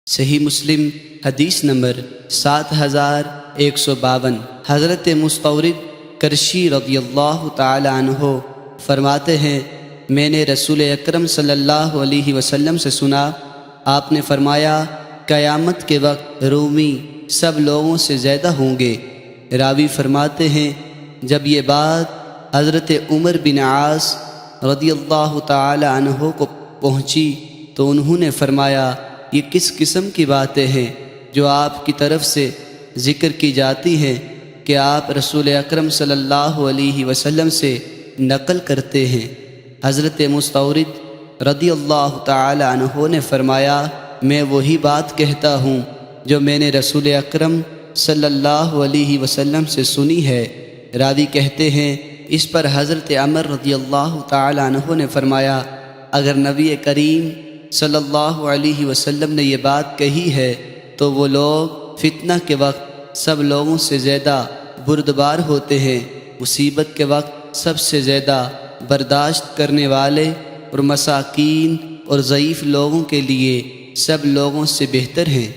صحیح مسلم حدیث نمبر 7152۔ حضرت مستورد کرشی رضی اللہ تعالی عنہ فرماتے ہیں، میں نے رسول اکرم صلی اللہ علیہ وسلم سے سنا، آپ نے فرمایا قیامت کے وقت رومی سب لوگوں سے زیادہ ہوں گے۔ راوی فرماتے ہیں جب یہ بات حضرت عمر بن عاص رضی اللہ تعالی عنہ کو پہنچی تو انہوں نے فرمایا یہ کس قسم کی باتیں ہیں جو آپ کی طرف سے ذکر کی جاتی ہیں کہ آپ رسول اکرم صلی اللہ علیہ وسلم سے نقل کرتے ہیں؟ حضرت مستورد رضی اللہ تعالی عنہ نے فرمایا میں وہی بات کہتا ہوں جو میں نے رسول اکرم صلی اللہ علیہ وسلم سے سنی ہے۔ راوی کہتے ہیں اس پر حضرت عمر رضی اللہ تعالی عنہ نے فرمایا اگر نبی کریم صلی اللہ علیہ وسلم نے یہ بات کہی ہے تو وہ لوگ فتنہ کے وقت سب لوگوں سے زیادہ بردبار ہوتے ہیں، مصیبت کے وقت سب سے زیادہ برداشت کرنے والے، اور مساکین اور ضعیف لوگوں کے لیے سب لوگوں سے بہتر ہیں۔